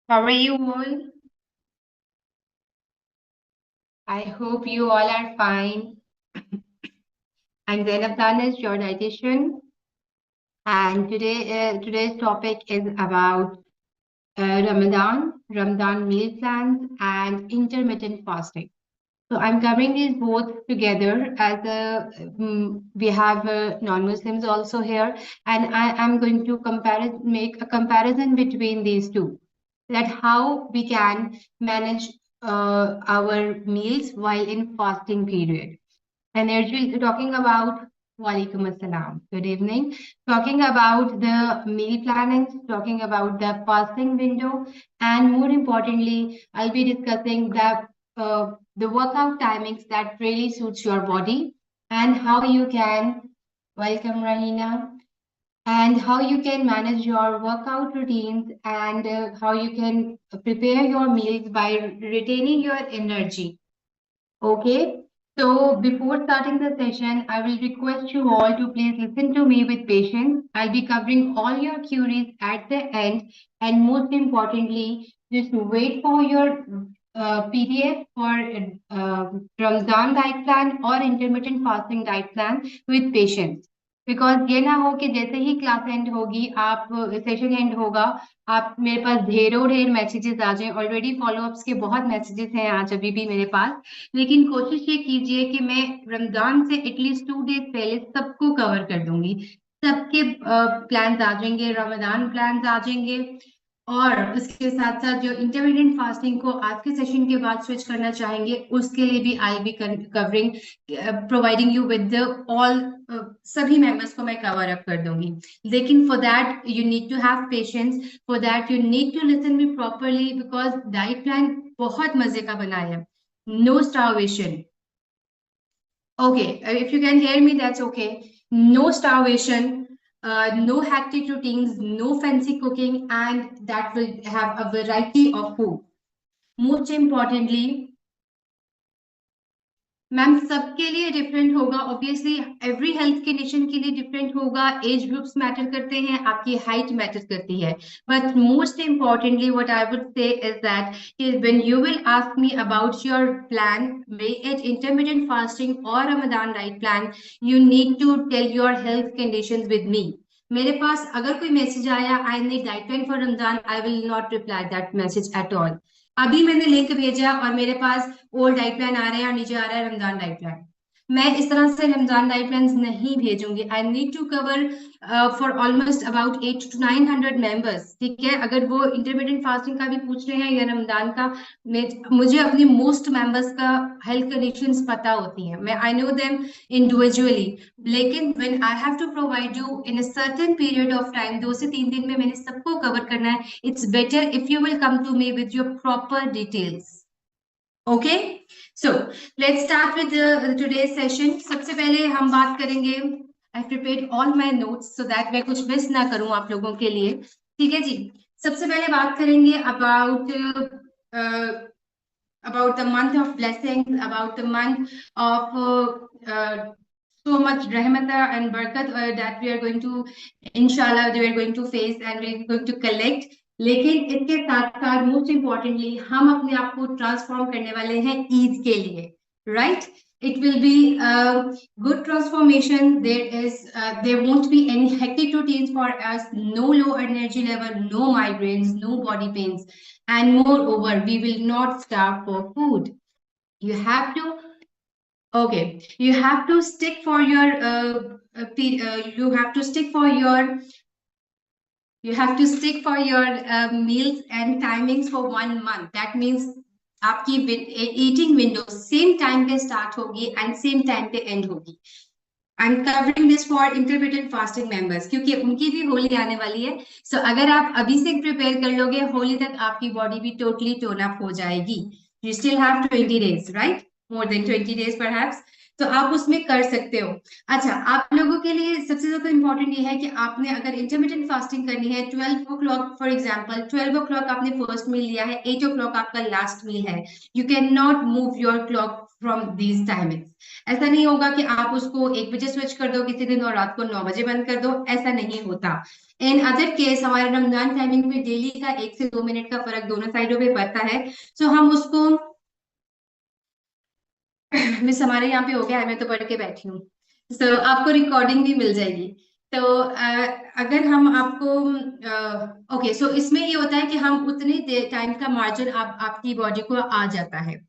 How are you all? I hope you all are fine. I'm Zainab Danis, your dietitian, and today's topic is about Ramadan meal plans, and intermittent fasting. So I'm covering these both together as we have non-Muslims also here, and I am going to make a comparison between these two, that how we can manage our meals while in fasting period. Energy talking about Walaikum Assalam. Good evening. Talking about the meal planning, talking about the fasting window, and more importantly, I'll be discussing the workout timings that really suits your body and how you can welcome Rahina and how you can manage your workout routines and how you can prepare your meals by retaining your energy. Okay, so before starting the session, I will request you all to please listen to me with patience. I'll be covering all your queries at the end, and most importantly, just wait for your PDF for Ramzan diet plan or intermittent fasting diet plan with patience. Because ये ना हो कि जैसे ही class and होगी आप session and होगा आप मेरे पास ढेरों ढेर मैसेजेस आ जाएं। ऑलरेडी फॉलोअप्स के बहुत मैसेजेस हैं आज अभी भी मेरे पास। लेकिन कोशिश ये कीजिए कि मैं रमजान से एटलीस्ट 2 डेज पहले सबको कवर कर दूंगी। सबके प्लान्स आ जाएंगे, रमजान प्लान्स आ जाएंगे, और उसके साथ साथ जो इंटरमीडिएट फास्टिंग को आज के सेशन के बाद स्विच करना चाहेंगे उसके लिए भी I be covering, providing you with the all, सभी मेंबर्स को मैं कवर अप कर दूंगी। लेकिन for that you need to have patience, for that you need to listen me properly, because diet plan बहुत मजे का बना है। No starvation. Okay, if you can hear me, that's okay. No starvation, no hectic routines, no fancy cooking, and that will have a variety of food. Most importantly, ma'am सबके लिए different होगा, obviously every health condition के लिए different होगा। Age groups matter करते हैं, आपकी height matter करती है, but most importantly what I would say is that when you will ask me about your plan, be it intermediate fasting और Ramzan diet plan, you need to tell your health conditions with me. मेरे पास अगर कोई message आया I need diet plan for Ramzan, I will not reply that message at all. अभी मैंने link भेजा और मेरे पास ओल्ड डाइट प्लान आ रहे हैं और नीचे आ रहा है रमजान डाइट प्लान। मैं इस तरह से रमजान डाइट प्लान नहीं भेजूंगी। I need to cover for almost about 800 to 900 members. ठीक है, अगर वो इंटरमीडिएट फास्टिंग का भी पूछ रहे हैं या रमजान का, मुझे अपनी मोस्ट मेंबर्स का हेल्थ कंडीशंस पता होती हैं, मैं आई नो देम इंडिविजुअली। लेकिन when I have to provide you in a certain period of time, 2 से 3 दिन में मैंने सबको कवर करना है, it's better if you will come to me with your proper details. Okay, so let's start with today's session. सबसे पहले हम बात करेंगे, I prepared all my notes so that मैं कुछ मिस ना करूं आप लोगों के लिए। ठीक है जी, सबसे पहले बात करेंगे about the month of blessings, about the month of so much rahmata and barakat that we are going to, inshallah, we are going to face and we are going to collect. लेकिन इसके साथ साथ most importantly हम अपने आप को transform करने वाले हैं ईद के लिए, right? It will be a good transformation. There won't be any hectic routines for us, no low energy level, no migraines, no body pains, and moreover we will not starve for food. You have to, okay, you have to stick for your you have to stick for your meals and timings for 1 month. That means आपकी eating window same time पे start होगी and same time पे and होगी। I am covering this for intermediate fasting members क्योंकि उनकी भी होली आने वाली है। सो अगर आप अभी से प्रिपेयर कर लोगे, होली तक आपकी बॉडी भी टोटली टोन अप हो जाएगी। You still have 20 days, right? More than 20 days perhaps, तो आप उसमें कर सकते हो। अच्छा, आप लोगों के लिए सबसे ज्यादा इंपॉर्टेंट ये है कि आपने अगर इंटरमीडिएट फास्टिंग करनी है 12 o'clock, फॉर एग्जाम्पल 12 o'clock आपने फर्स्ट मील लिया है, 8 o'clock आपका लास्ट मील है, you can not move your clock from these timings. ऐसा नहीं होगा कि आप उसको 1 बजे स्विच कर दो किसी दिन और रात को 9 बजे बंद कर दो, ऐसा नहीं होता। इन अदर केस हमारे रमजान टाइमिंग में डेली का 1 से 2 मिनट का फर्क दोनों साइडों पे पड़ता है। सो हम उसको मिस हमारे यहाँ पे हो गया है, मैं तो पढ़ के बैठी हूँ। तो आपको रिकॉर्डिंग भी मिल जाएगी। तो अगर हम आपको ओके, सो इसमें ये होता है कि हम उतने टाइम का मार्जिन आपकी बॉडी को आ जाता है।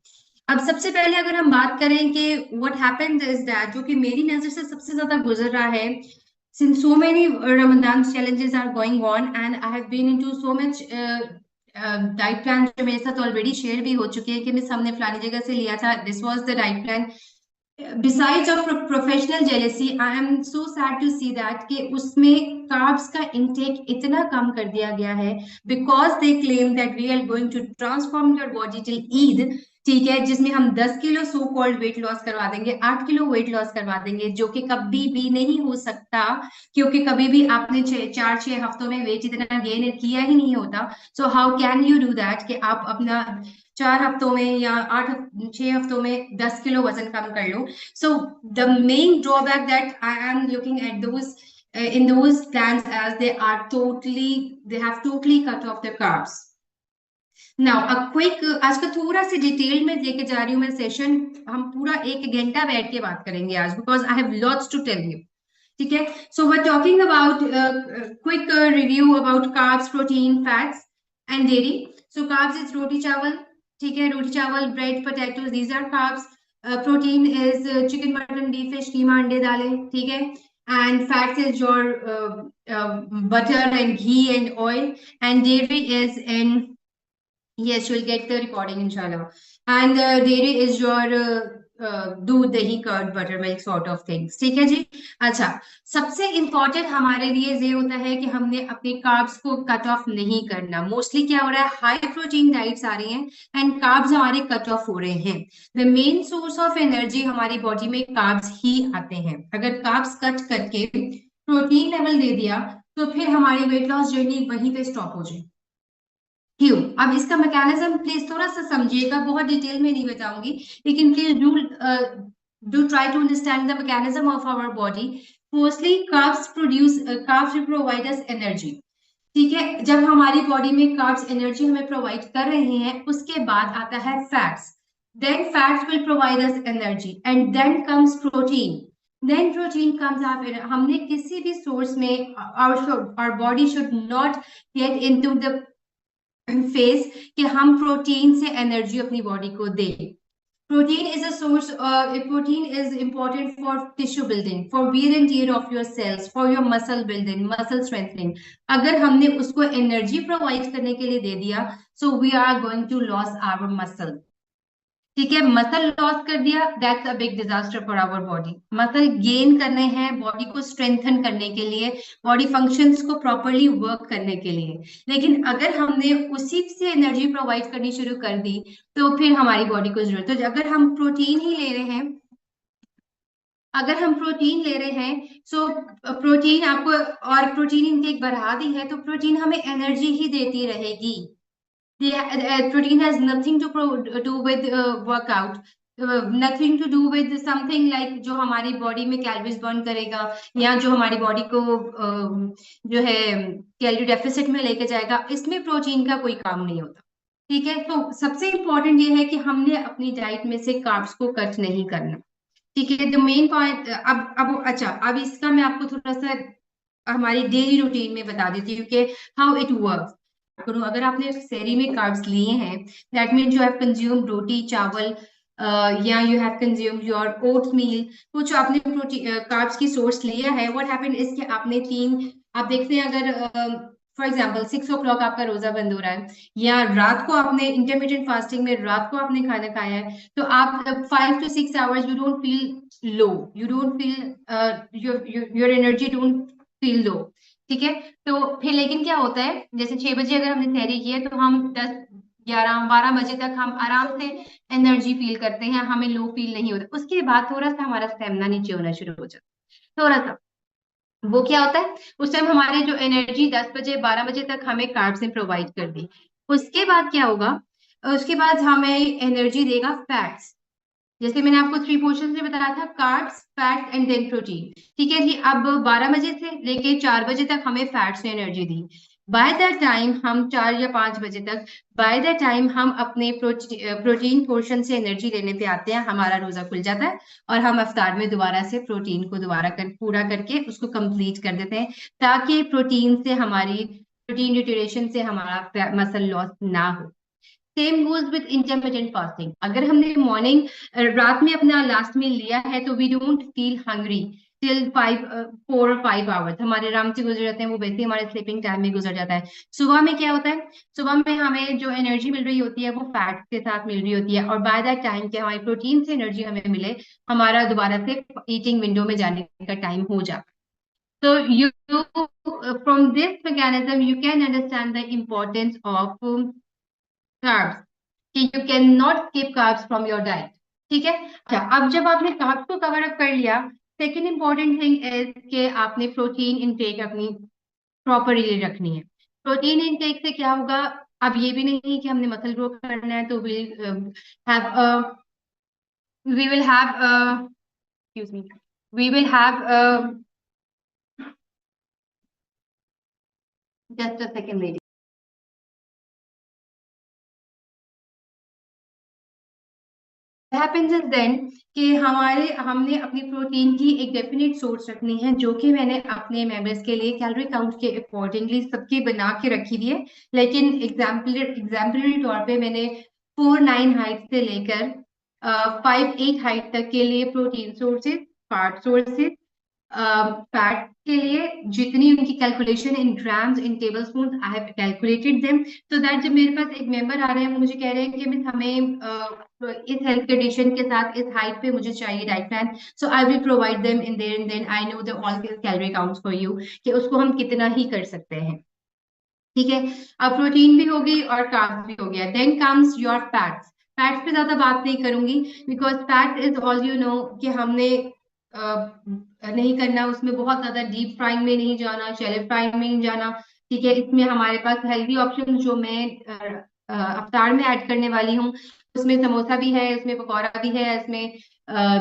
अब सबसे पहले अगर हम बात करें कि व्हाट हैपेंड इज दैट, जो कि मेरी नजर से सबसे ज्यादा गुजर रहा है, since so many Ramadan challenges are going on and I have been into so much diet plan जो मेरे साथ ऑलरेडी शेयर भी हो चुके हैं कि मिस हमने फलानी जगह से लिया था, this was the diet plan. Besides of professional jealousy, I am so sad to see that कि उसमें कार्ब्स का इंटेक इतना कम कर दिया गया है, because they claim that we are going to transform your body till Eid. ठीक है, जिसमें हम 10 kilo so called weight loss करवा देंगे, 8 किलो वेट लॉस करवा देंगे, जो कि कभी भी नहीं हो सकता, क्योंकि कभी भी आपने 4-6 हफ्तों में वेट इतना गेन किया ही नहीं होता। So how can you do that कि आप अपना 4 हफ्तों में या 6 हफ्तों में 10 किलो वजन कम कर लो। So the main drawback that I am looking at those in those plans as they have totally cut off the carbs. Now a quick आज का थोड़ा सी डिटेल में लेके जा रही हूँ मैं सेशन, हम पूरा 1 घंटा बैठ के बात करेंगे आज, because I have lots to tell you. ठीक है, so we are talking about quick review about carbs, protein, fats and dairy. So carbs is roti chawal, ठीक है, roti chawal, bread, potatoes, these are carbs. Protein is chicken, mutton, beef, fish, keema, अंडे, दालें, ठीक है। And fats is your butter and ghee and oil, and dairy is in, yes, you'll get the recording inshallah. And dairy is your दूध, दही, curd, buttermilk sort of things, ठीक है जी। अच्छा, सबसे इंपॉर्टेंट हमारे लिए ये होता है कि हमने अपने कार्ब्स को कट ऑफ नहीं करना। मोस्टली क्या हो रहा है, हाई प्रोटीन डाइट्स आ रही हैं एंड कार्ब्स हमारे कट ऑफ हो रहे हैं। The main source of energy हमारी बॉडी में कार्ब्स ही आते हैं। अगर कार्ब्स कट करके प्रोटीन लेवल दे दिया तो फिर हमारी वेट लॉस जर्नी वहीं पे स्टॉप हो जाए। क्यों? अब इसका मैकेनिज्म प्लीज थोड़ा सा समझिएगा, बहुत डिटेल में नहीं बताऊंगी, लेकिन please do try to understand the mechanism of our body. Firstly carbs provide us energy, ठीक है। जब हमारी बॉडी में कार्ब्स एनर्जी हमें प्रोवाइड कर रहे हैं, उसके बाद आता है fats, then fats will provide us energy and then comes protein, then protein comes after. हमने किसी भी सोर्स में our body should not get into the phase कि हम प्रोटीन से एनर्जी अपनी बॉडी को दें। Protein is a source, protein is important for tissue building, for wear and tear of your cells, for your muscle building, muscle strengthening. अगर हमने उसको energy provide करने के लिए दे दिया, so we are going to loss our muscle, ठीक है। मसल लॉस कर दिया, that's a big disaster for our body. Muscle gain करने हैं बॉडी को स्ट्रेंथन करने के लिए, बॉडी फंक्शंस को प्रॉपरली वर्क करने के लिए, लेकिन अगर हमने उसी से एनर्जी प्रोवाइड करनी शुरू कर दी तो फिर हमारी बॉडी को जरूरत। तो अगर हम प्रोटीन ही ले रहे हैं, अगर हम प्रोटीन ले रहे हैं, सो प्रोटीन आपको, और प्रोटीन इनटेक बढ़ा दी है तो प्रोटीन हमें एनर्जी ही देती रहेगी। Protein has nothing to do with workout, nothing to do with something like जो हमारी बॉडी में कैलोरीज बर्न करेगा या जो हमारी बॉडी को जो है कैलोरी डेफिसिट में लेके जाएगा, इसमें प्रोटीन का कोई काम नहीं होता, ठीक है। तो सबसे इंपॉर्टेंट ये है कि हमने अपनी डाइट में से कार्ब्स को कट नहीं करना, ठीक है। द मेन पॉइंट अब अच्छा, अब इसका मैं आपको थोड़ा सा हमारी डेली रूटीन में बता देती हूँ कि हाउ इट वर्क्स करूँ। अगर आपने सेरी में कार्ब्स लिए हैं, that mean you have consume roti chawal या you have consume your oats meal, कुछ आपने प्रोटीन कार्ब्स की सोर्स लिया है। व्हाट हैपेंड इज कि आपने आप देखते हैं, अगर फॉर एग्जाम्पल 6 o'clock आपका रोजा बंद हो रहा है या रात को आपने इंटरमीडिएट फास्टिंग में रात को आपने खाना खाया है, तो आप 5 to 6 hours you don't feel low, you don't feel your energy don't feel low, ठीक है। तो फिर लेकिन क्या होता है, जैसे 6 बजे अगर हमने तहरी की है तो हम 10, 11, 12 बजे तक हम आराम से एनर्जी फील करते हैं, हमें लो फील नहीं होता। उसके बाद थोड़ा सा हमारा स्टेमिना नीचे होना शुरू हो जाता है, थोड़ा सा। वो क्या होता है, उस टाइम हमारे जो एनर्जी 10 बजे 12 बजे तक हमें कार्ब्स ने प्रोवाइड कर दी, उसके बाद क्या होगा, उसके बाद हमें एनर्जी देगा फैट्स, जैसे मैंने आपको 3 पोर्शन में बताया था, carbs, fats and then protein. ठीक है जी, अब 12 बजे से लेके 4 बजे तक हमें फैट्स ने energy the. By the time हम 4 या 5 बजे तक, बाय द टाइम हम अपने प्रोटीन पोर्शन से एनर्जी लेने पे आते हैं, हमारा रोजा खुल जाता है और हम अफ्तार में दोबारा से प्रोटीन को दोबारा पूरा करके उसको कंप्लीट कर देते हैं, ताकि प्रोटीन न्यूट्रिशन से हमारा मसल लॉस ना हो। Same goes with intermediate fasting. अगर हमने मॉर्निंग रात में अपना लास्ट मील लिया है तो we don't feel hungry till 4 और 5 आवर्स, हमारे आराम से गुजर जाते हैं, वो वैसे ही हमारे स्लीपिंग टाइम में गुजर जाता है। सुबह में क्या होता है, सुबह में हमें जो एनर्जी मिल रही होती है वो फैट के साथ मिल रही होती है, और बाय दैट टाइम के हमारी प्रोटीन से एनर्जी हमें मिले, हमारा दोबारा से ईटिंग विंडो में जाने का टाइम हो जाता है। So you from this mechanism you can understand the importance of carbs, कि you can not skip carbs from your diet. ठीक है, अच्छा, अब जब आपने कार्ब्स को कवर अप कर लिया, सेकेंड इंपॉर्टेंट थिंग इज कि आपने प्रोटीन इनटेक अपनी प्रॉपरली रखनी है। प्रोटीन इनटेक से क्या होगा, अब ये भी नहीं कि हमने मसल ग्रो करना है तो have we will have excuse me we will have just a second. Happens is then कि हमने अपनी प्रोटीन की एक डेफिनेट सोर्स रखनी है, जो कि मैंने अपने मेंबर्स के लिए कैलोरी काउंट के अकॉर्डिंगली सबकी बना के रखी हुई है। लेकिन एग्जाम्पलरी तौर पे मैंने 4-9 हाइट से लेकर 5-8 हाइट तक के लिए protein sources, fat sources, fat के लिए जितनी उनकी calculation in grams in table spoon, I have calculated them, so that जब मेरे पास एक मेंबर आ रहे हैं वो मुझे कह रहे हैं कि मिस हमें इस हेल्थ कंडीशन के साथ इस हाइट पे मुझे चाहिए diet plan, so I will provide them in there and then I know the all calorie counts for you, कि उसको हम कितना ही कर सकते हैं। ठीक है, अब प्रोटीन भी हो गई और कार्ब्स भी हो गया, then comes your fats. Fats पे ज्यादा बात नहीं करूंगी, because fat is all you know, कि हमने नहीं करना, उसमें बहुत ज्यादा डीप फ्राइंग में नहीं जाना, शैलो फ्राइंग में नहीं जाना। ठीक है, इसमें हमारे पास हेल्दी ऑप्शन जो मैं अवतार में ऐड करने वाली हूँ, उसमें समोसा भी है, इसमें पकौड़ा भी है, इसमें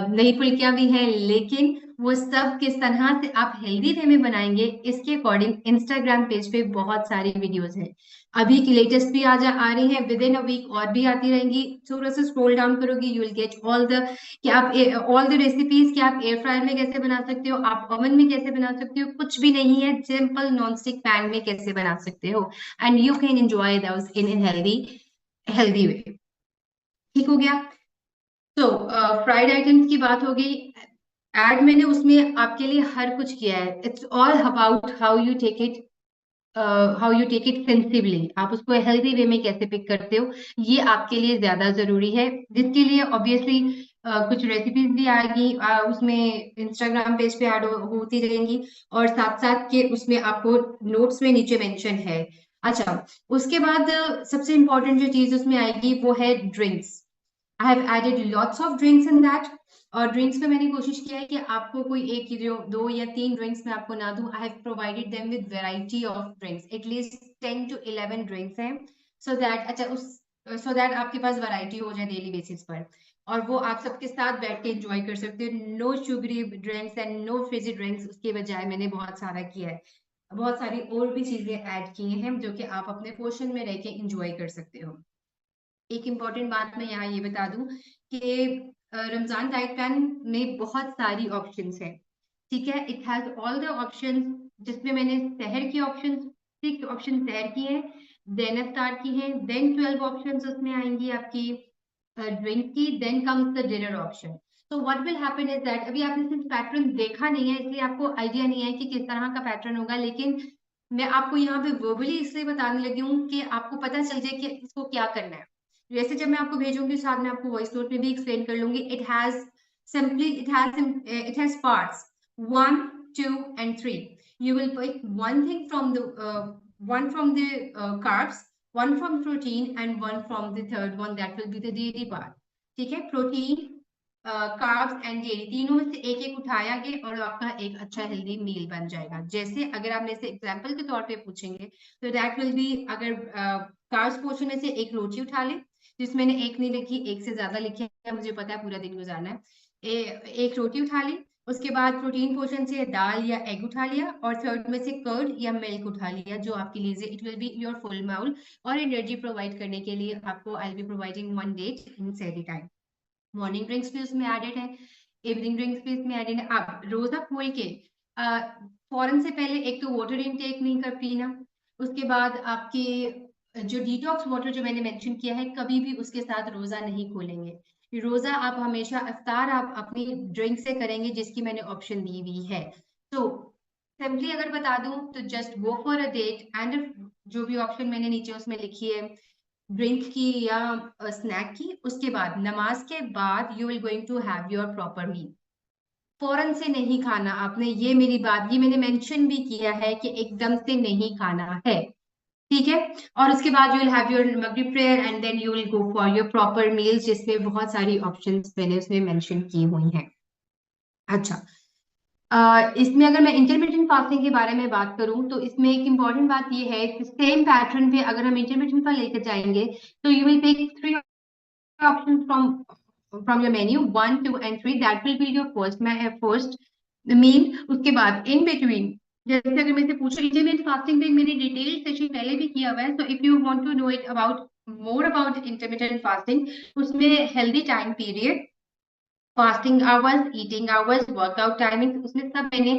नई फुल्कियां भी हैं, लेकिन वो सब किस तरह से आप हेल्दी वे में बनाएंगे इसके अकॉर्डिंग इंस्टाग्राम पेज पे बहुत सारी वीडियोस हैं। अभी की लेटेस्ट भी आ रही हैं, विद इन अ वीक और भी आती रहेंगी। थोड़ा सा स्क्रॉल डाउन करोगी, you will get all the, कि आप ऑल द रेसिपीज, कि आप एयर फ्रायर में कैसे बना सकते हो, आप ओवन में कैसे बना सकते हो, कुछ भी नहीं है, सिंपल नॉन स्टिक पैन में कैसे बना सकते हो, and you can enjoy those in healthy healthy way. ठीक हो गया। तो फ्राइड आइटम्स की बात हो गई, एड मैंने उसमें आपके लिए हर कुछ किया है, it's all about how you take it sensibly, आप उसको हेल्दी वे में कैसे पिक करते हो, ये आपके लिए ज्यादा जरूरी है, जिसके लिए ऑब्वियसली कुछ रेसिपीज भी आएगी, उसमें इंस्टाग्राम पेज पे ऐड होती रहेंगी, और साथ साथ के उसमें आपको नोट्स में नीचे मेंशन है। अच्छा, उसके बाद सबसे इंपॉर्टेंट जो चीज उसमें आएगी वो है drinks. I have added lots of drinks in that, और ड्रिंक्स में मैंने कोशिश किया है कि आपको कोई एक, जो 2 या 3 ड्रिंक्स में आपको ना दूं, I have provided them with variety of drinks, at least 10 to 11 drinks हैं, सो दैट, अच्छा, उस सो दैट आपके पास वैरायटी हो जाए डेली बेसिस पर, और वो आप सबके साथ बैठ के एंजॉय कर सकते हो। No sugary drinks and no fizzy drinks, उसके बजाय मैंने बहुत सारा किया है, बहुत सारी और भी चीजें ऐड की हैं जो कि आप अपने पोर्शन में रह के इंजॉय कर सकते हो। एक इम्पॉर्टेंट बात मैं यहाँ ये बता दूं कि रमजान डाइट प्लान में बहुत सारी ऑप्शंस हैं। ठीक है, it has all the options, जिसमें मैंने सहर की ऑप्शन, 6 ऑप्शन सहर की हैं, देन अफ्तार की हैं, देन 12 ऑप्शंस उसमें आएंगी आपकी ड्रिंक की, then comes the dinner option. तो what will happen is that, अभी आपने सिर्फ पैटर्न देखा नहीं है, इसलिए आपको आइडिया नहीं है कि किस तरह का पैटर्न होगा, लेकिन मैं आपको यहाँ पे वर्बली इसलिए बताने लगी हूँ कि आपको पता चल जाए कि इसको क्या करना है। जैसे जब मैं आपको भेजूंगी, साथ में आपको वॉइस नोट में भी एक्सप्लेन कर लूंगी। It has parts 1, 2 and 3. You will pick one thing from the carbs, one from protein, and one from the third one, that will be the dairy part. ठीक है, प्रोटीन, कार्ब्स एंड डेयरी, तीनों में से एक एक उठाया गया और आपका एक अच्छा हेल्दी मील बन जाएगा। जैसे अगर आप मेरे से एग्जांपल के तौर पे पूछेंगे तो दैट विल बी, अगर कार्ब्स पोर्शन में से एक रोटी उठा ले, जिसमें मैंने एक नहीं लिखी, एक से ज्यादा लिखे हैं, मुझे पता है पूरा दिन गुजारना है। एक रोटी उठा ली, उसके बाद प्रोटीन पोर्शन से दाल या एग उठा लिया, और थर्ड में से कर्ड या मिल्क उठा लिया, जो आपके लिए it will be your full meal. और एनर्जी प्रोवाइड करने के लिए आपको I be providing 1 date in sehri time. Morning drinks भी उसमें एडेड है, इवनिंग ड्रिंक्स भी इसमें एडेड है। आप रोजा खोल के फौरन से पहले एक तो वाटर इनटेक नहीं कर पीना, उसके बाद आपके जो डिटॉक्स वाटर जो मैंने मेंशन किया है, कभी भी उसके साथ रोजा नहीं खोलेंगे। रोजा आप हमेशा इफ्तार आप अपनी ड्रिंक से करेंगे, जिसकी मैंने ऑप्शन दी हुई है। तो सिंपली अगर बता दूं तो just go for a date, एंड जो भी ऑप्शन मैंने नीचे उसमें लिखी है ड्रिंक की या स्नैक की, उसके बाद नमाज के बाद you will going to have your proper meal. फौरन से नहीं खाना आपने, ये मेरी बात, ये मैंने मेंशन भी किया है कि एकदम से नहीं खाना है, ठीक है। और उसके बाद you will have your Maghrib prayer and then you will go for your proper meals, जिसमें बहुत सारी ऑप्शंस मैंने उसमें मेंशन की हुई हैं। अच्छा, इसमें अगर मैं इंटरमीडिएट फास्टिंग के बारे में बात करूं तो इसमें एक इम्पॉर्टेंट बात ये है कि सेम पैटर्न पे अगर हम इंटरमीडिएट पर लेकर जाएंगे तो you will take 3 options from your menu 1, 2 and 3, that will be your first meal। उसके बाद in between, जैसे अगर मैं से पूछूं इंटरमीडिएट फास्टिंग पे मैंने डिटेल सेशन पहले भी किया हुआ है, so if you want to know it about more about intermittent fasting, उसमें healthy time period, fasting hours, eating hours, workout timing, उसमें सब मैंने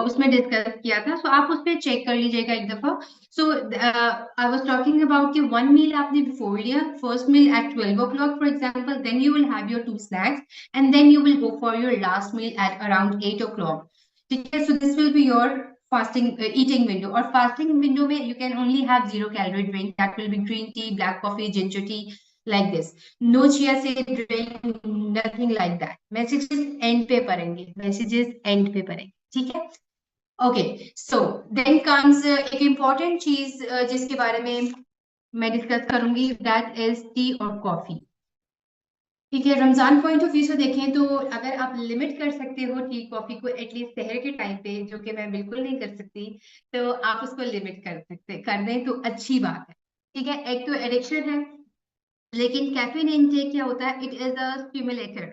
उसमें डिस्कस किया था। सो आप उसमें चेक कर लीजिएगा एक दफा। So I was talking about कि 1 मील आपने बिफोर लिया, first meal at 12 o'clock for example, then you will have your 2 snacks and then you will go for your last meal at around 8 o'clock। ठीक है, so this will be your fasting eating window. और fasting window में you can only have 0 calorie drink, that will be green tea, black coffee, ginger tea, like this, no chia seed drink, nothing like that। messages end पे पढ़ेंगे, messages end पे पढ़ेंगे, ठीक है। Okay, so then comes एक important चीज जिसके बारे में मैं डिस्कस करूंगी, दैट इज टी और कॉफी। ठीक है, रमजान पॉइंट ऑफ व्यू से देखें तो अगर आप लिमिट कर सकते हो टी कॉफी को एटलीस्ट सहर के टाइम पे, जो कि मैं बिल्कुल नहीं कर सकती, तो आप उसको लिमिट कर दें तो अच्छी बात है। ठीक है, एक तो एडिक्शन है, लेकिन कैफीन इनटेक क्या होता है, इट इज अ स्टिमुलेटर।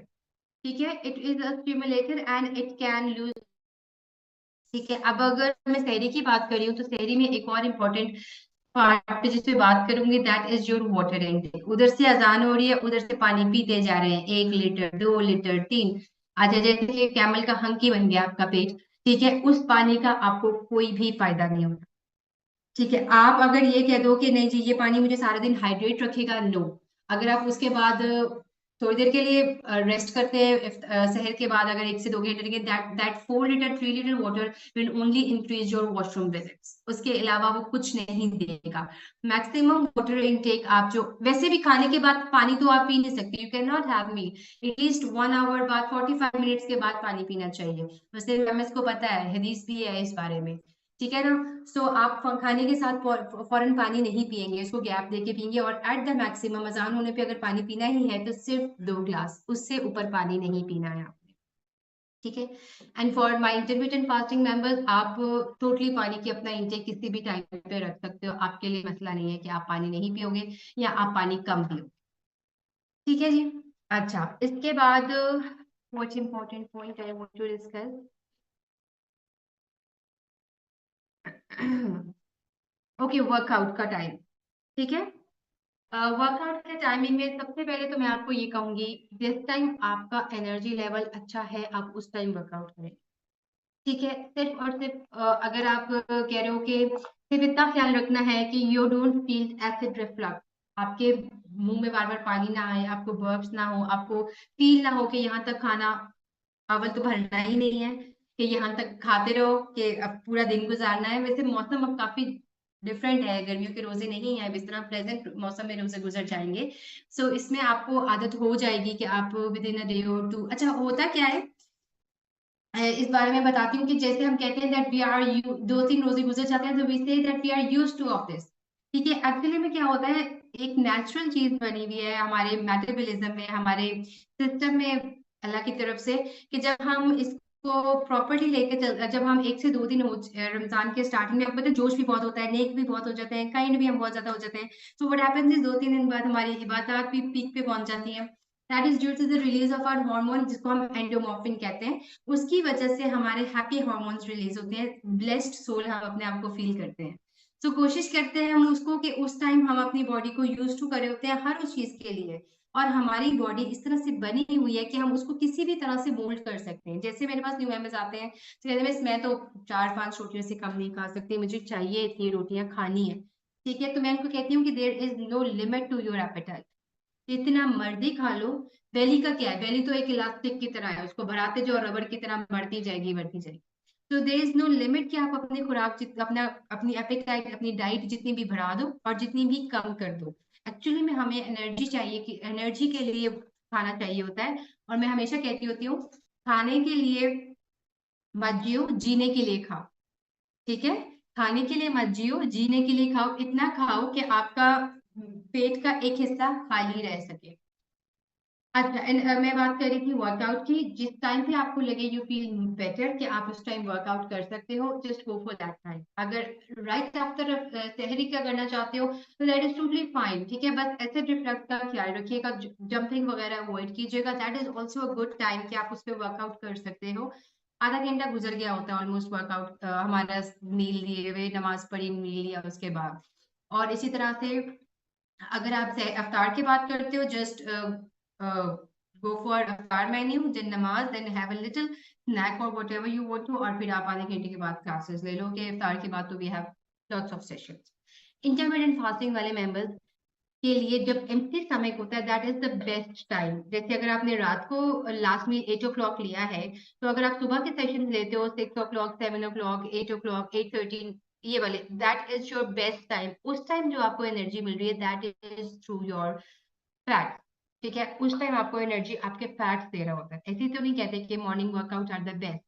ठीक है, it is a stimulator and it can lose. ठीक है, अब अगर मैं शहरी की बात कर रही हूँ तो शहरी में एक और इम्पोर्टेंट पार्ट पे जिस पे बात करूंगी, that is your water intake. उधर से अजान हो रही है, उधर से पानी पीते जा रहे हैं, 1 लीटर 2 लीटर 3। अच्छा, जैसे कि कैमल का हंकी बन गया आपका पेट, ठीक है, उस पानी का आपको कोई भी फायदा नहीं होता। ठीक है, आप अगर ये कह दो कि नहीं जी ये पानी मुझे सारा दिन हाइड्रेट रखेगा, नो। अगर आप उसके बाद थोड़ी देर के लिए रेस्ट करते हैं सहर के बाद, अगर 1 से 2 घंटे के, that that 4 litre 3 litre water will only increase your washroom visits, उसके अलावा वो कुछ नहीं देगा। मैक्सिमम वाटर इनटेक आप जो, वैसे भी खाने के बाद पानी तो आप पी नहीं सकते, you can not have me, at least 1 hour बाद 45 मिनट्स के बाद पानी पीना चाहिए। वैसे हमें इसको पता है, हदीस भी है इस बारे में, ठीक है ना। सो आप खाने के साथ फौरन पानी नहीं पिएंगे, इसको गैप देके पिएंगे, और एट द मैक्सिमम अजान होने पे अगर पानी पीना ही है तो सिर्फ 2 ग्लास, उससे ऊपर पानी नहीं पीना है आपने। ठीक है, and for my intermediate fasting members, आप टोटली पानी की अपना इंटेक किसी भी टाइम पे रख सकते हो, आपके लिए मसला नहीं है कि आप पानी नहीं पियोगे या आप पानी कम पियोगे। ठीक है जी। अच्छा, इसके बाद what important point I want to discuss. Okay, workout का टाइम। ठीक है, वर्कआउट के टाइमिंग में सबसे पहले तो मैं आपको ये कहूंगी, जिस टाइम आपका एनर्जी लेवल अच्छा है आप उस टाइम वर्कआउट करें। ठीक है, सिर्फ और सिर्फ अगर आप कह रहे हो कि सिर्फ इतना ख्याल रखना है कि you don't feel acid reflux, आपके मुंह में बार बार पानी ना आए, आपको बर्प्स ना हो, आपको फील ना हो कि यहाँ तक खाना अवल तो भरना ही नहीं है, कि यहाँ तक खाते रहो कि अब पूरा दिन गुजारना है। वैसे मौसम अब काफी डिफरेंट है, गर्मियों के रोजे नहीं है, अब इस तरह प्रेजेंट मौसम में रोजे गुजर जाएंगे। सो इसमें आपको आदत हो जाएगी कि आप विद इन अ डे और टू। अच्छा, होता क्या है, इस बारे में बताती हूँ कि जैसे हम कहते हैं दैट वी आर यू, 2-3 रोजे गुजर जाते हैं तो we say that we are used to of this. ठीक है, एक्चुअली में क्या होता है, एक नेचुरल चीज बनी हुई है हमारे मेटाबॉलिज्म में, हमारे सिस्टम में, अल्लाह की तरफ से, कि जब हम इसको को प्रॉपर्ली लेके चल, जब हम 1 से 2 दिन रमजान के स्टार्टिंग में, आपको पता है जोश भी बहुत होता है, नेक भी बहुत हो जाते हैं, काइंड भी हम बहुत ज्यादा हो जाते हैं। सो व्हाट हैपेंस इज 2-3 दिन बाद हमारी इबादत भी पीक पे पहुंच जाती है। That is due to the release of our hormone, जिसको हम एंडोमॉर्फिन कहते हैं। उसकी वजह से हमारे हैप्पी हार्मोन्स रिलीज होते हैं, ब्लेस्ड सोल हम अपने आप को फील करते हैं। तो कोशिश करते हैं हम उसको कि उस टाइम हम अपनी बॉडी को यूज टू करे होते हैं हर उस चीज के लिए, और हमारी बॉडी इस तरह से बनी हुई है कि हम उसको किसी भी तरह से मोल्ड कर सकते हैं। जैसे मेरे पास न्यू मेंबर्स आते हैं तो कहते हैं मैं तो 4-5 रोटियों से कम नहीं खा सकती, मुझे चाहिए इतनी रोटियां खानी है। ठीक है, तो मैं उनको कहती हूँ कि there is no limit to your appetite, जितना मर्जी खा लो। बेली का क्या है, बेली तो एक इलास्टिक की तरह है, उसको बढ़ाते जाओ रबड़ की तरह बढ़ती जाएगी बढ़ती जाएगी। तो देयर इज नो लिमिट कि आप अपनी खुराक अपना अपनी एपेटाइट अपनी डाइट जितनी भी बढ़ा दो और जितनी भी कम कर दो। एक्चुअली में हमें एनर्जी चाहिए, कि एनर्जी के लिए खाना चाहिए होता है। और मैं हमेशा कहती होती हूँ, खाने के लिए मत जियो, जीने के लिए खाओ। ठीक है, खाने के लिए मत जियो, जीने के लिए खाओ। इतना खाओ कि आपका पेट का एक हिस्सा खाली रह सके। अच्छा, मैं बात कर रही थी वर्कआउट की। जिस टाइम पे आपको लगे यू फील बेटर कि आप उस टाइम वर्कआउट कर सकते हो, just go for that time. अगर राइट आफ्टर सहरी का करना चाहते हो तो दैट इज टोटली फाइन। ठीक है, बस एसिड रिफ्लक्स का ख्याल रखिएगा, जंपिंग वगैरह अवॉइड कीजिएगा। That is also a good time कि आप उस पर वर्कआउट कर सकते हो। आधा घंटा गुजर गया होता है ऑलमोस्ट वर्कआउट हमारा, मील लिए हुए, नमाज पढ़ी, मील लिया उसके बाद। और इसी तरह से अगर आप अफ्तार की बात करते हो, just go for iftar menu, then namaz, then have a little snack और व्हाटएवर यू वांट टू, और फिर आप आधे घंटे के बाद क्लासेस ले लो। कि इफ्तार के बाद तो we have lots of sessions. Intermediate fasting वाले मेंबर्स के लिए जब एम्प्टी स्टमक होता है, that is the best time. जैसे अगर आपने रात को लास्ट मील 8 o'clock लिया है, तो अगर आप सुबह के सेशन लेते हो 6 o'clock, 7 o'clock, 8 o'clock, 8:30, ये वाले, that is your best time. उस टाइम जो आपको एनर्जी मिल रही है, that is through your fat. ठीक है, उस टाइम आपको एनर्जी आपके फैट्स दे रहा होता है। ऐसे तो नहीं कहते कि morning workout are the best,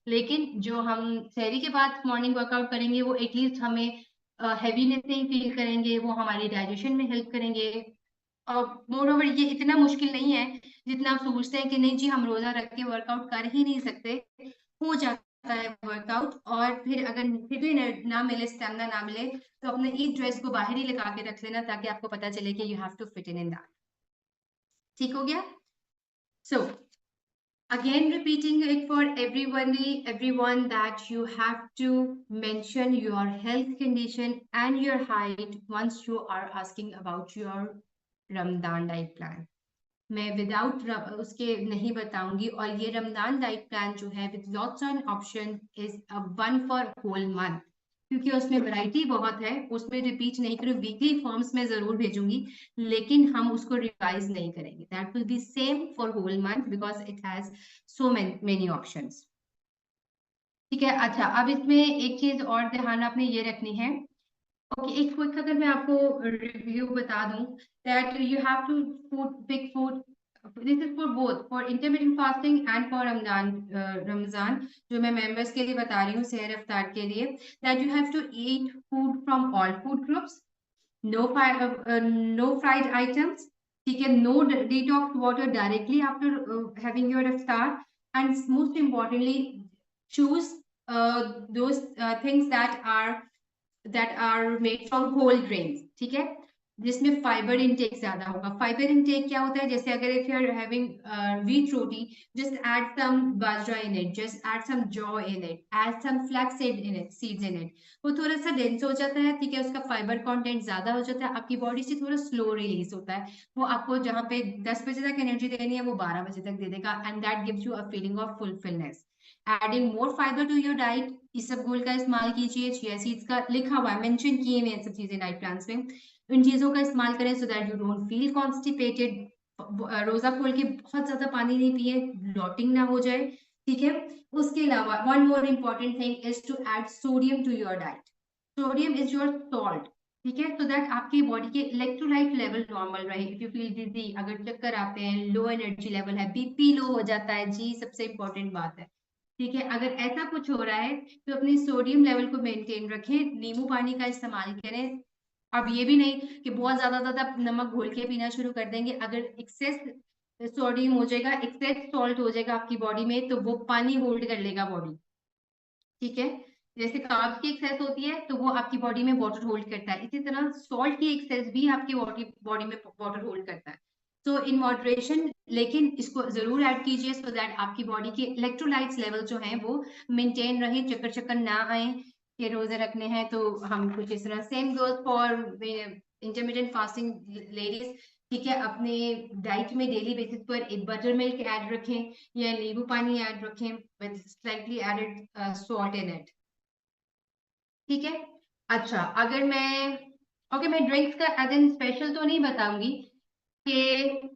लेकिन जो हम शहरी के बाद मॉर्निंग वर्कआउट करेंगे वो एटलीस्ट हमें हैवीनेस नहीं फील करेंगे, वो हमारी डाइजेशन में हेल्प करेंगे। और मोर ओवर ये इतना मुश्किल नहीं है जितना आप सोचते हैं कि नहीं जी हम रोजा रख के वर्कआउट कर ही नहीं सकते। हो जाता है वर्कआउट, और फिर अगर फिर भी ना मिले, स्टेमिना ना मिले, तो अपने ईट ड्रेस को बाहर ही लगा के रख लेना, ताकि आपको पता चले कि you have to fit in that. ठीक हो गया? So again repeating it for everyone that you have to mention your health condition and your height once you are asking about your Ramadan diet plan. मैं without उसके नहीं बताऊंगी। और ये Ramzan diet plan जो है with lots on option is a one for whole month, क्योंकि उसमें वैरायटी बहुत है। उसमें रिपीट नहीं करूँ, वीकली फॉर्म्स में जरूर भेजूंगी, लेकिन हम उसको रिवाइज नहीं करेंगे। That will be same for whole month because it has so many options. ठीक है, अच्छा अब इसमें एक चीज और ध्यान आपने ये रखनी है। ओके, एक क्विक अगर मैं आपको रिव्यू बता दूं, that you have to food pick food, this is for both for intermediate fasting and for Ramzan. जो मैं मेंबर्स के लिए बता रही हूँ सहर अफ्तार के लिए, that you have to eat food from all food groups, no fried items. ठीक है, no detox water directly after having your iftar, and most importantly choose those things that are made from whole grains। ठीक है, जिसमें fibre intake ज्यादा होगा। Fibre intake क्या होता है, जैसे अगर if you are having wheat roti, just add some bajra in it, just add some jaw in it, add some flax seeds in it। वो थोड़ा सा डेंस हो जाता है, ठीक है, उसका फाइबर कंटेंट ज्यादा हो जाता है, आपकी बॉडी से थोड़ा स्लो रिलीज होता है। वो आपको जहाँ पे 10 बजे तक एनर्जी देनी है, वो 12 बजे तक दे देगा, and that gives you a feeling of fulfilness. Adding more fibre to your diet, इसबगोल का इस्तेमाल कीजिए, चिया सीड्स का लिखा हुआ है, मेंशन किए हुए हैं सब चीजें डाइट प्लान में। इन चीजों का इस्तेमाल करें so that you don't feel constipated. रोजा खोल के बहुत ज्यादा पानी नहीं पिए, ब्लॉटिंग ना हो जाए। ठीक है, उसके अलावा one more important thing is to add sodium to your diet. Sodium is your salt. ठीक है, सो दैट आपकी बॉडी के इलेक्ट्रोलाइट लेवल नॉर्मल रहे। इफ यू फील डिजी, अगर चक्कर आते हैं, लो एनर्जी लेवल है, बीपी लो हो जाता है, जी सबसे इंपॉर्टेंट बात है। ठीक है, अगर ऐसा कुछ हो रहा है तो अपनी सोडियम लेवल को मेंटेन रखें, नींबू पानी का इस्तेमाल करें। अब ये भी नहीं कि बहुत ज्यादा ज्यादा नमक घोल के पीना शुरू कर देंगे। अगर एक्सेस सोडियम हो जाएगा, एक्सेस सॉल्ट हो जाएगा आपकी बॉडी में, तो वो पानी होल्ड कर लेगा बॉडी। ठीक है, जैसे कार्ब्स की एक्सेस होती है तो वो आपकी बॉडी में वाटर होल्ड करता है, इसी तरह सॉल्ट की एक्सेस भी आपकी बॉडी में वाटर होल्ड करता है। तो इन मॉडरेशन, लेकिन इसको जरूर ऐड कीजिए सो दैट आपकी बॉडी के इलेक्ट्रोलाइट्स लेवल जो हैं वो मेंटेन रहे, चक्कर चक्कर ना आए। ये रोजे रखने हैं तो हम कुछ इस तरह, same goes for intermediate fasting ladies. ठीक है, अपने डाइट में डेली बेसिस पर एक बटर मिल्क ऐड रखें या नींबू पानी ऐड रखें with slightly added salt in it. ठीक है। अच्छा, अगर मैं, ओके, मैं ड्रिंक्स का एज इन स्पेशल तो नहीं बताऊंगी कि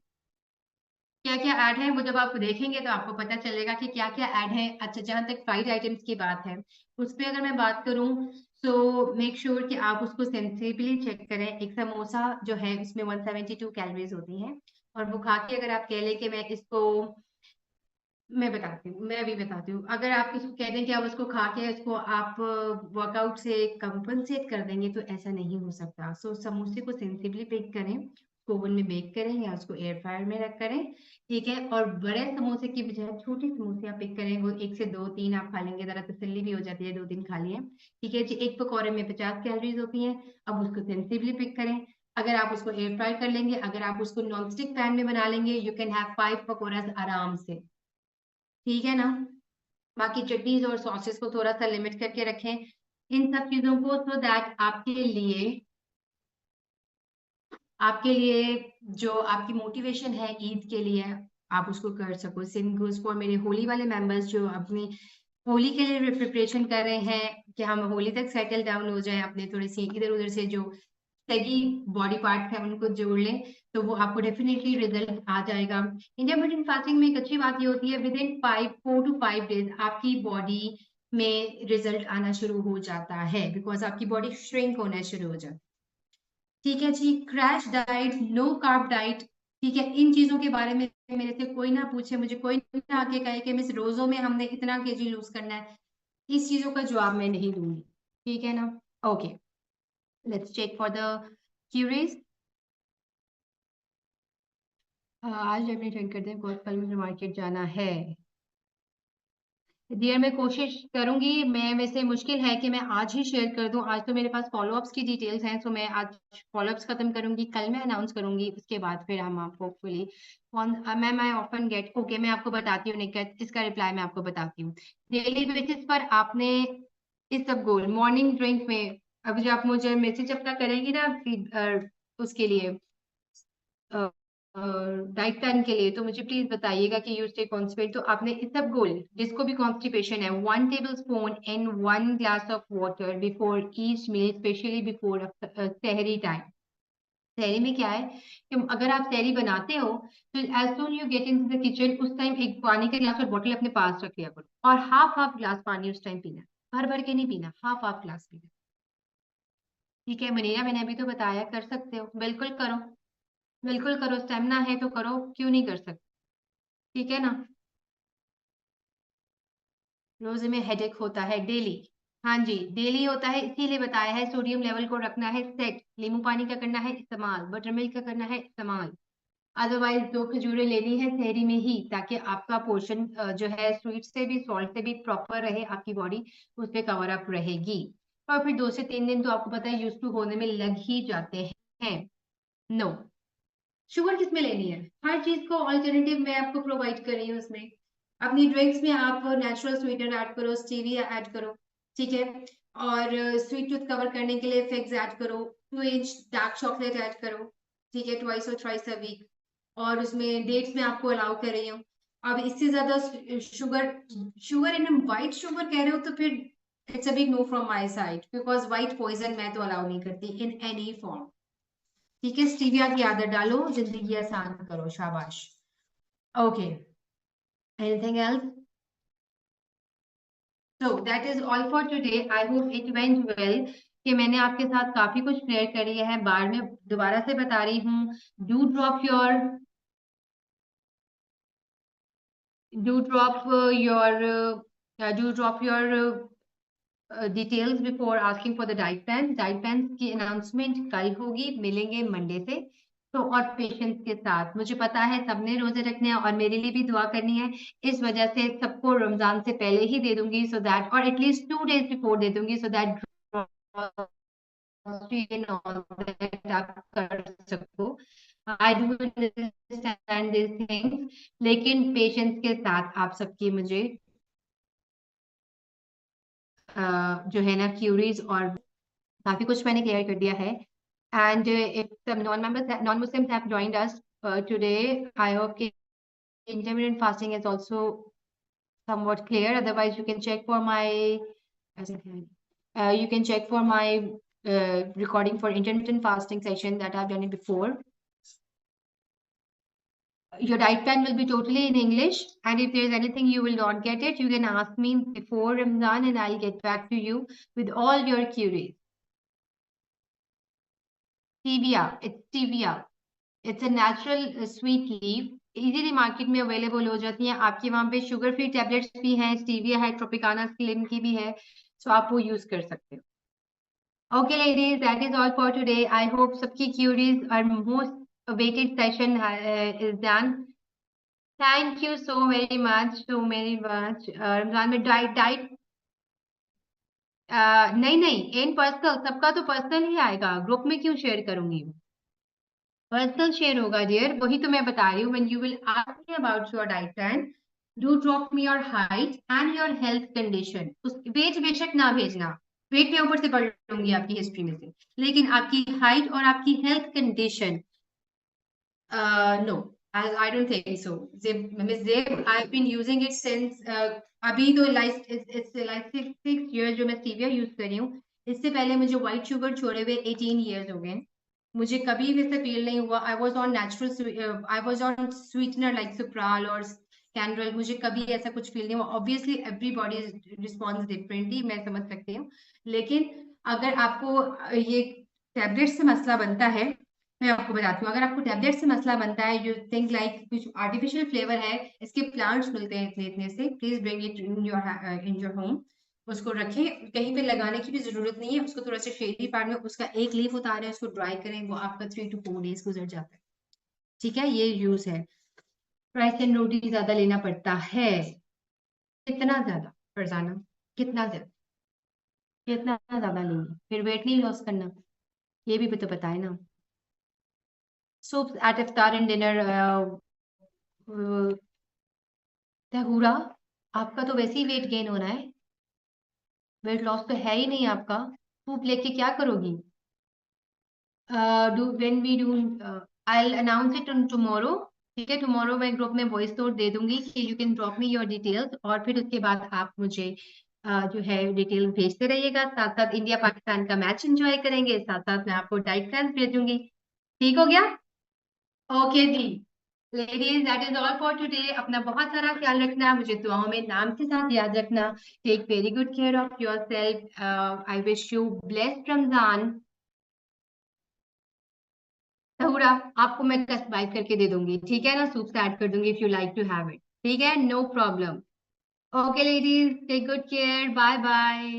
क्या क्या ऐड है, वो जब आप देखेंगे तो आपको पता चलेगा कि क्या क्या ऐड है। अच्छा, जहां तक फ्राइड आइटम्स की बात है, उस पर अगर मैं बात करूं, तो मेक श्योर कि आप उसको सेंसिबली चेक करें। एक समोसा जो है उसमें 172 कैलोरीज होती हैं, और वो खा के अगर आप कह लें कि मैं इसको, मैं बताती हूँ, मैं अभी बताती हूँ, अगर आप इसको कह दें कि आप उसको खा के इसको आप वर्कआउट से कंपनसेट कर देंगे, तो ऐसा नहीं हो सकता। सो समोसे को सेंसिबली बेक करें, उसको ओवन में बेक करें या उसको एयर फ्रायर में रख करें। ठीक है, और बड़े समोसे की बजाय छोटे समोसे आप पिक करें, वो एक से दो तीन आप खा लेंगे, जरा तसल्ली भी हो जाती है, दो तीन खा लिए। ठीक है जी, एक पकौड़े में 50 कैलोरीज होती हैं। अब उसको सेंसिबली पिक करें। अगर आप उसको एयर फ्राई कर लेंगे, अगर आप उसको नॉन स्टिक पैन में बना लेंगे, यू कैन हैव 5 पकौड़ास आराम से। ठीक है ना। बाकी चटनीज और सॉसेस को थोड़ा सा लिमिट करके रखें इन सब चीजों को, सो दैट आपके लिए जो आपकी मोटिवेशन है ईद के लिए, आप उसको कर सको। सेम गोज फॉर मेरे होली वाले मेंबर्स जो अपनी होली के लिए प्रिपरेशन कर रहे हैं कि हम होली तक सेटल डाउन हो जाए, अपने थोड़ी सी इधर उधर से जो सही बॉडी पार्ट है उनको जोड़ लें, तो वो आपको डेफिनेटली रिजल्ट आ जाएगा। इंटरमिटेंट फास्टिंग में एक अच्छी बात ये होती है, विद इन 4 to 5 डेज आपकी बॉडी में रिजल्ट आना शुरू हो जाता है, बिकॉज आपकी बॉडी श्रिंक होना शुरू हो जाती है। ठीक है जी, crash diet, no carb diet. ठीक है, इन चीजों के बारे में मेरे से कोई ना पूछे, मुझे कोई ना आके कहे कि मिस रोजों में हमने इतना केजी लूज करना है, इस चीजों का जवाब मैं नहीं दूंगी। ठीक है ना। Okay, let's check for the queries. आज अपने ज्वाइन करते हैं, बहुत कल मुझे मार्केट जाना है। डियर, मैं कोशिश करूंगी, मैं वैसे मुश्किल है कि मैं आज ही शेयर कर दूं, आज तो मेरे पास फॉलोअप्स की डिटेल्स हैं, तो मैं आज फॉलोअप्स खत्म करूंगी, कल मैं अनाउंस करूंगी, उसके बाद फिर हम आपको hopefully on, ma'am I often get, okay मैं आपको बताती हूँ निकट, इसका रिप्लाई मैं आपको बताती हूँ। डेली बेसिस पर आपने इस सब गोल मॉर्निंग ड्रिंक में, अभी जो आप मुझे मैसेज अपना करेंगी ना उसके लिए, डाइट प्लान के लिए, तो मुझे प्लीज बताइएगा कि यू स्टे कॉन्स्टिपेट। तो आपने इस सब गोल, जिसको भी कॉन्स्टिपेशन है, 1 tablespoon and 1 glass of water before each meal, specially before sehri time. सहरी में क्या है कि अगर आप सहरी बनाते हो, तो as soon you get in the kitchen, उस टाइम एक पानी का ग्लास और बॉटल अपने पास रख लिया करो, और हाफ हाफ ग्लास पानी उस टाइम पीना, भर भर के नहीं पीना, हाफ हाफ ग्लास पीना। ठीक है मनीरा, मैंने अभी तो बताया, कर सकते हो, बिल्कुल करो, बिल्कुल करो, स्टेमिना है तो करो, क्यों नहीं कर सकते। ठीक है ना। रोजे में हेडेक होता है डेली, हाँ जी डेली होता है, इसीलिए बताया है सोडियम लेवल को रखना है सेट, नींबू पानी का करना है इस्तेमाल, बटर मिल्क का करना है इस्तेमाल। अदरवाइज 2 खजूरें लेनी है शहरी में ही, ताकि आपका पोर्शन जो है स्वीट से भी सॉल्ट से भी प्रॉपर रहे, आपकी बॉडी उस पर कवर अप रहेगी। और फिर 2 से 3 दिन तो आपको पता है यूज टू होने में लग ही जाते हैं। नो, शुगर किस में लेनी है, हर चीज को ऑल्टरनेटिव मैं आपको प्रोवाइड कर रही हूँ उसमें। अपनी ड्रिंक्स में आप नेचुरल स्वीटनर ऐड करो, स्टीविया ऐड करो। ठीक है, और स्वीट टूथ कवर करने के लिए फिग्स ऐड करो, 2 इंच डार्क चॉकलेट ऐड करो। ठीक है, ट्वाइस और थ्राइस अ वीक। और उसमें डेट्स में आपको अलाउ कर रही हूँ। अब इससे ज्यादा sugar, sugar in white sugar कह रहे हो तो फिर it's a big no from my side, because white poison मैं तो अलाउ नहीं करती इन एनी फॉर्म। ठीक है, स्टीविया की आदत डालो, जिंदगी आसान करो, शाबाश। Okay, anything else? So that is all for today, I hope it went well, कि मैंने आपके साथ काफी कुछ शेयर करी है। बार में दोबारा से बता रही हूँ, do drop your do drop your do drop your details before asking for the diet plan. Diet plan की अनाउंसमेंट कल होगी, मिलेंगे मंडे से। तो और पेशेंस के साथ, मुझे पता है सबने रोजे रखने हैं और मेरे लिए भी दुआ करनी है, इस वजह से सबको रमजान से पहले ही दे दूंगी, सो दैट, और एटलीस्ट 2 days बिफोर दे दूंगी, सो दैट आप कर सको। I do understand this things, लेकिन पेशेंस के साथ आप सबकी मुझे जो है ना क्यूरीज और काफी कुछ मैंने क्लियर कर दिया है। And if some non-Muslims have joined us today, I hope intermittent fasting is also somewhat clear. Otherwise, you can check for my you can check for my recording for intermittent fasting session that I've done it before. Your diet plan will be totally in English, and if there's anything you will not get it, you can ask me before Ramadan, and I'll get back to you with all your queries. Stevia, it's stevia. It's a natural sweet leaf. Easily market में available हो जाती हैं, आपके वहां पे sugar free tablets भी हैं, stevia है, ट्रोपिकाना स्लिम की भी है, सो आप वो यूज कर सकते हो। Okay, ladies, that is all for today. I hope सबकी queries और most awaited session is done. Thank you so very much, so very much. Ramzan में डाइट नहीं नहीं, इन पर्सनल, सबका तो पर्सनल ही आएगा, ग्रुप में क्यों शेयर करूंगी? पर्सनल शेयर होगा डियर, वही तो मैं बता रही हूँ। When you will ask me about your diet plan, do drop me your height and your health condition. उस वेट बेशक ना भेजना, वेट में ऊपर से पढ़ लूंगी आपकी हिस्ट्री में से, लेकिन आपकी हाइट और आपकी health condition, no, I don't think so. Miss Zeb, I have been using it since, अभी तो लाइक इट्स लाइक 6 years जो मैं स्टीविया यूज कर रही हूँ। इससे पहले मुझे व्हाइट शुगर छोड़े हुए 18 years हो गए। मुझे कभी भी ऐसा फील नहीं हुआ। I was on natural, I was on sweetener like Supral और कैंड्रल, मुझे कभी ऐसा कुछ फील नहीं हुआ। ऑब्वियसली एवरीबॉडी रिस्पॉन्स डिफरेंटली, मैं समझ सकती हूँ, लेकिन अगर आपको ये टैबलेट से मसला बनता है, मैं आपको बताती हूँ, अगर आपको टैबलेट से मसला बनता है, यू थिंक लाइक कुछ आर्टिफिशियल फ्लेवर है, इसके प्लांट्स मिलते हैं इतने इतने से, please bring it in your home, उसको रखें, कहीं पे लगाने की भी जरूरत नहीं है, उसको थोड़ा सा शेडी पार्ट में उसका एक लीफ उतारें, उसको ड्राई करें, वो आपका 3 to 4 days गुजर जाता है। ठीक है, ये यूज है। राइस एंड रोटी ज्यादा लेना पड़ता है, कितना ज्यादा फरजाना, कितना ज्यादा, कितना ज्यादा लेंगे, फिर वेट नहीं लॉस करना, ये भी तो बताए ना। Soup at iftar and dinner, तहूरा, आपका तो वैसे ही वेट गेन हो रहा है, वेट लॉस तो है ही नहीं आपका, सूप लेके क्या करोगी? Do when we do, I announce it on tomorrow. ठीक है, टुमारो मैं ग्रुप में वॉइस नोट दे दूंगी कि you can drop me your details, और फिर उसके बाद आप मुझे जो है डिटेल भेजते रहिएगा, साथ साथ इंडिया पाकिस्तान का मैच एंजॉय करेंगे, साथ साथ मैं आपको डाइट प्लान भेजूंगी। ठीक हो गया? ओके जी। Ladies, that is all for today. अपना बहुत सारा ख्याल रखना, मुझे दुआओं में नाम के साथ याद रखना। Take very good care of yourself. I wish you blessed Ramzan. सहूरा आपको मैं कस्टमाइज करके दे दूंगी, ठीक है ना, सूप से ऐड कर दूंगी if you like to have it, ठीक है, no problem. Okay ladies, take good care, bye bye.